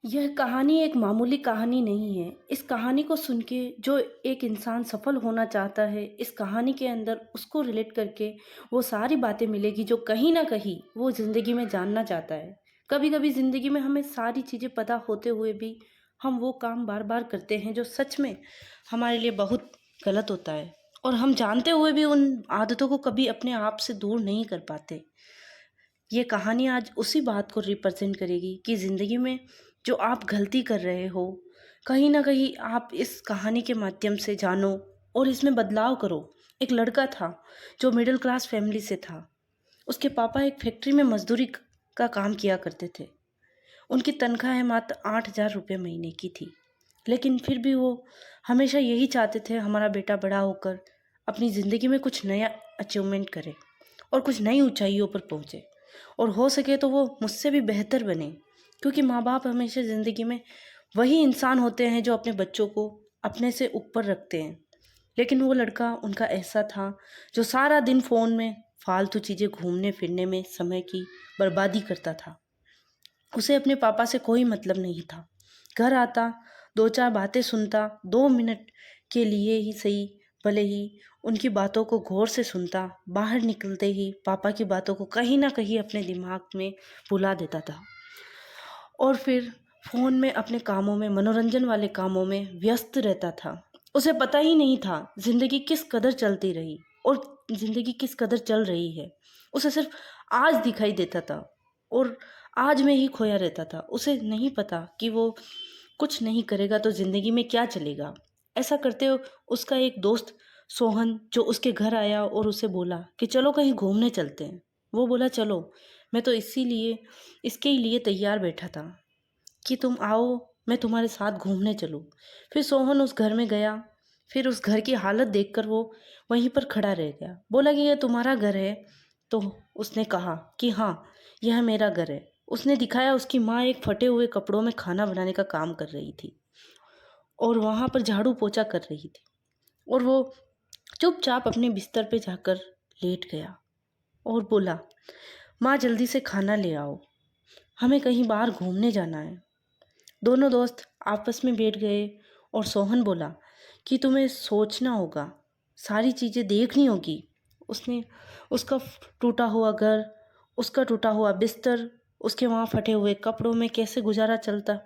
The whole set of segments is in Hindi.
यह कहानी एक मामूली कहानी नहीं है। इस कहानी को सुन के जो एक इंसान सफल होना चाहता है, इस कहानी के अंदर उसको रिलेट करके वो सारी बातें मिलेगी जो कहीं न कहीं वो ज़िंदगी में जानना चाहता है। कभी-कभी ज़िंदगी में हमें सारी चीज़ें पता होते हुए भी हम वो काम बार-बार करते हैं जो सच में हमारे लिए बहुत गलत होता है और हम जानते हुए भी उन आदतों को कभी अपने आप से दूर नहीं कर पाते। ये कहानी आज उसी बात को रिप्रेजेंट करेगी कि ज़िंदगी में जो आप गलती कर रहे हो, कहीं न कहीं आप इस कहानी के माध्यम से जानो और इसमें बदलाव करो। एक लड़का था, जो मिडिल क्लास फैमिली से था। उसके पापा एक फैक्ट्री में मज़दूरी का काम किया करते थे। उनकी तनख्वाह मात्र 8,000 रुपये महीने की थी। लेकिन फिर भी वो हमेशा यही चाहते थे हमारा बेटा बड़ा होकर अपनी ज़िंदगी में कुछ नया अचीवमेंट करे और कुछ नई ऊँचाइयों पर पहुँचे और हो सके तो वो मुझसे भी बेहतर बने। क्योंकि माँ-बाप हमेशा ज़िंदगी में वही इंसान होते हैं जो अपने बच्चों को अपने से ऊपर रखते हैं। लेकिन वो लड़का उनका ऐसा था जो सारा दिन फ़ोन में फालतू चीज़ें घूमने-फिरने में समय की बर्बादी करता था। उसे अपने पापा से कोई मतलब नहीं था। घर आता, 2-4 बातें सुनता, 2 मिनट के लिए ही सही, भले ही उनकी बातों को गौर से सुनता, बाहर निकलते ही पापा की बातों को कहीं न कहीं अपने दिमाग में भुला देता था और फिर फ़ोन में अपने कामों में, मनोरंजन वाले कामों में व्यस्त रहता था। उसे पता ही नहीं था ज़िंदगी किस कदर चलती रही और ज़िंदगी किस कदर चल रही है। उसे सिर्फ़ आज दिखाई देता था और आज में ही खोया रहता था। उसे नहीं पता कि वो कुछ नहीं करेगा तो ज़िंदगी में क्या चलेगा। ऐसा करते उसका एक दोस्त सोहन जो उसके घर आया और उसे बोला कि चलो कहीं घूमने चलते हैं। वो बोला चलो, मैं तो इसीलिए इसके ही लिए तैयार बैठा था कि तुम आओ, मैं तुम्हारे साथ घूमने चलूँ। फिर सोहन उस घर में गया, फिर उस घर की हालत देखकर वो वहीं पर खड़ा रह गया। बोला कि ये तुम्हारा घर है? तो उसने कहा कि हाँ, यह मेरा घर है। उसने दिखाया उसकी माँ एक फटे हुए कपड़ों में खाना बनाने का काम कर रही थी और वहाँ पर झाड़ू पोछा कर रही थी और वो चुपचाप अपने बिस्तर पे जाकर लेट गया और बोला, माँ जल्दी से खाना ले आओ, हमें कहीं बाहर घूमने जाना है। दोनों दोस्त आपस में बैठ गए और सोहन बोला कि तुम्हें सोचना होगा, सारी चीज़ें देखनी होगी। उसने उसका टूटा हुआ घर, उसका टूटा हुआ बिस्तर, उसके वहाँ फटे हुए कपड़ों में कैसे गुजारा चलता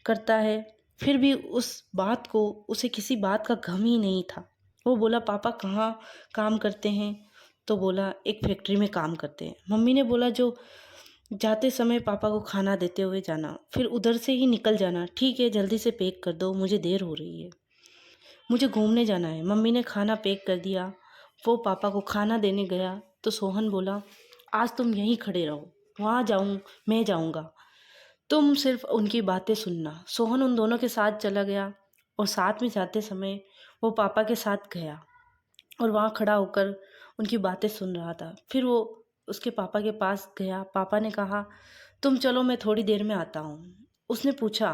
करता है, फिर भी उस बात को उसे किसी बात का गम ही नहीं था। वो बोला पापा कहाँ काम करते हैं? तो बोला एक फैक्ट्री में काम करते हैं। मम्मी ने बोला जो जाते समय पापा को खाना देते हुए जाना, फिर उधर से ही निकल जाना। ठीक है, जल्दी से पैक कर दो, मुझे देर हो रही है, मुझे घूमने जाना है। मम्मी ने खाना पैक कर दिया। वो पापा को खाना देने गया तो सोहन बोला, आज तुम यहीं खड़े रहो, वहाँ जाऊँ मैं जाऊँगा, तुम सिर्फ उनकी बातें सुनना। सोहन उन दोनों के साथ चला गया और साथ में जाते समय वो पापा के साथ गया और वहाँ खड़ा होकर उनकी बातें सुन रहा था। फिर वो उसके पापा के पास गया। पापा ने कहा, तुम चलो मैं थोड़ी देर में आता हूँ। उसने पूछा,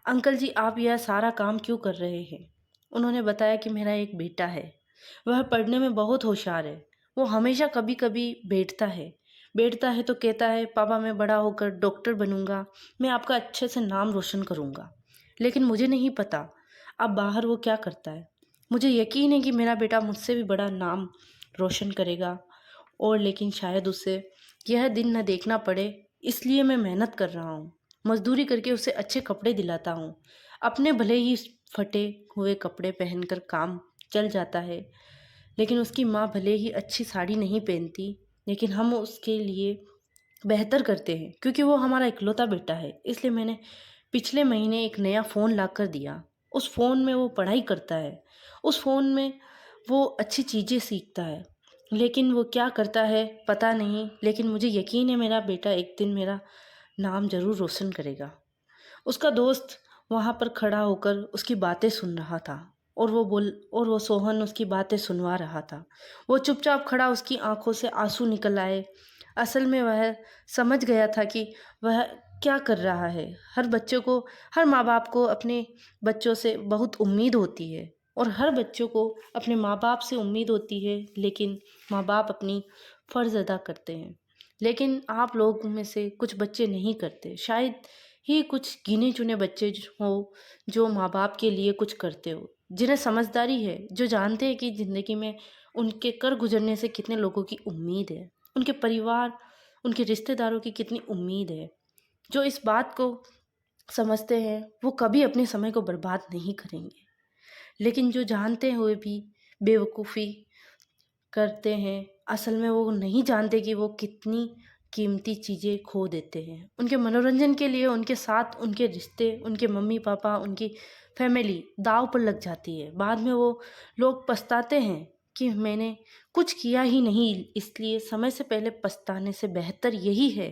अंकल जी आप यह सारा काम क्यों कर रहे हैं? उन्होंने बताया कि मेरा एक बेटा है, वह पढ़ने में बहुत होशियार है। वो हमेशा कभी कभी बैठता है तो कहता है पापा मैं बड़ा होकर डॉक्टर बनूंगा, मैं आपका अच्छे से नाम रोशन करूंगा। लेकिन मुझे नहीं पता अब बाहर वो क्या करता है। मुझे यकीन है कि मेरा बेटा मुझसे भी बड़ा नाम रोशन करेगा और लेकिन शायद उसे यह दिन न देखना पड़े, इसलिए मैं मेहनत कर रहा हूँ। मजदूरी करके उसे अच्छे कपड़े दिलाता हूँ। अपने भले ही फटे हुए कपड़े पहनकर काम चल जाता है, लेकिन उसकी माँ भले ही अच्छी साड़ी नहीं पहनती, लेकिन हम उसके लिए बेहतर करते हैं क्योंकि वो हमारा इकलौता बेटा है। इसलिए मैंने पिछले महीने एक नया फ़ोन ला कर दिया। उस फ़ोन में वो पढ़ाई करता है, उस फ़ोन में वो अच्छी चीज़ें सीखता है। लेकिन वो क्या करता है पता नहीं, लेकिन मुझे यकीन है मेरा बेटा एक दिन मेरा नाम ज़रूर रोशन करेगा। उसका दोस्त वहाँ पर खड़ा होकर उसकी बातें सुन रहा था और वो सोहन उसकी बातें सुनवा रहा था। वो चुपचाप खड़ा, उसकी आंखों से आंसू निकल आए। असल में वह समझ गया था कि वह क्या कर रहा है। हर माँ बाप को अपने बच्चों से बहुत उम्मीद होती है और हर बच्चों को अपने माँ बाप से उम्मीद होती है, लेकिन माँ बाप अपनी फ़र्ज़ अदा करते हैं। लेकिन आप लोग में से कुछ बच्चे नहीं करते। शायद ही कुछ गिने चुने बच्चे हो जो माँ बाप के लिए कुछ करते हो, जिन्हें समझदारी है, जो जानते हैं कि ज़िंदगी में उनके कर गुजरने से कितने लोगों की उम्मीद है, उनके परिवार, उनके रिश्तेदारों की कितनी उम्मीद है, जो इस बात को समझते हैं वो कभी अपने समय को बर्बाद नहीं करेंगे। लेकिन जो जानते हुए भी बेवकूफ़ी करते हैं, असल में वो नहीं जानते कि वो कितनी कीमती चीज़ें खो देते हैं। उनके मनोरंजन के लिए उनके साथ उनके रिश्ते, उनके मम्मी-पापा, उनकी फैमिली दाँव पर लग जाती है। बाद में वो लोग पछताते हैं कि मैंने कुछ किया ही नहीं, इसलिए समय से पहले पछताने से बेहतर यही है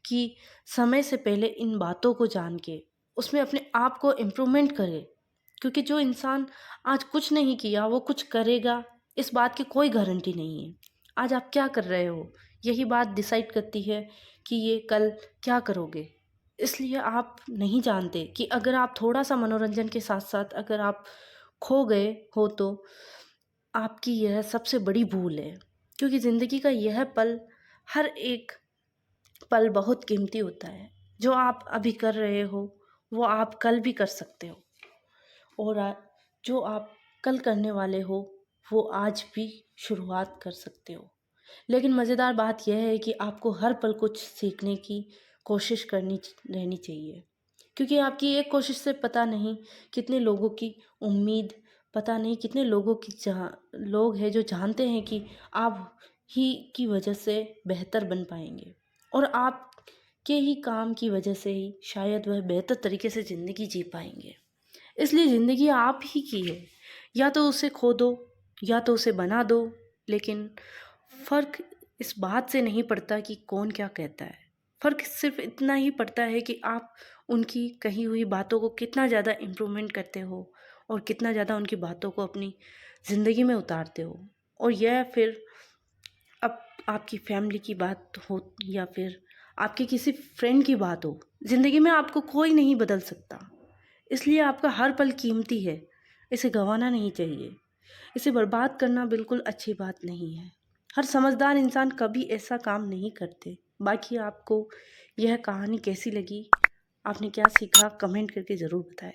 कि समय से पहले इन बातों को जान के उसमें अपने आप को इम्प्रूवमेंट करें। क्योंकि जो इंसान आज कुछ नहीं किया, वो कुछ करेगा, इस बात की कोई गारंटी नहीं है। आज आप क्या कर रहे हो, यही बात डिसाइड करती है कि ये कल क्या करोगे। इसलिए आप नहीं जानते कि अगर आप थोड़ा-सा मनोरंजन के साथ-साथ अगर आप खो गए हो तो आपकी यह सबसे बड़ी भूल है। क्योंकि ज़िंदगी का यह पल, हर एक पल बहुत कीमती होता है। जो आप अभी कर रहे हो, वो आप कल भी कर सकते हो। और जो आप कल करने वाले हो वो आज भी शुरुआत कर सकते हो। लेकिन मज़ेदार बात यह है कि आपको हर पल कुछ सीखने की कोशिश रहनी चाहिए। क्योंकि आपकी एक कोशिश से पता नहीं कितने लोगों की उम्मीद, पता नहीं कितने लोगों की लोग हैं जो जानते हैं कि आप ही की वजह से बेहतर बन पाएंगे, और आपके ही काम की वजह से ही शायद वह बेहतर तरीके से ज़िंदगी जी पाएंगे। इसलिए ज़िंदगी आप ही की है, या तो उसे खो दो या तो उसे बना दो। लेकिन फ़र्क इस बात से नहीं पड़ता कि कौन क्या कहता है। फ़र्क सिर्फ़ इतना ही पड़ता है कि आप उनकी कही हुई बातों को कितना ज़्यादा इम्प्रूवमेंट करते हो और कितना ज़्यादा उनकी बातों को अपनी ज़िंदगी में उतारते हो। और यह फिर अब आपकी फैमिली की बात हो या फिर आपके किसी फ्रेंड की बात हो, ज़िंदगी में आपको कोई नहीं बदल सकता। इसलिए आपका हर पल कीमती है, इसे गंवाना नहीं चाहिए। इसे बर्बाद करना बिल्कुल अच्छी बात नहीं है। हर समझदार इंसान कभी ऐसा काम नहीं करते। बाकी आपको यह कहानी कैसी लगी? आपने क्या सीखा? कमेंट करके ज़रूर बताएं।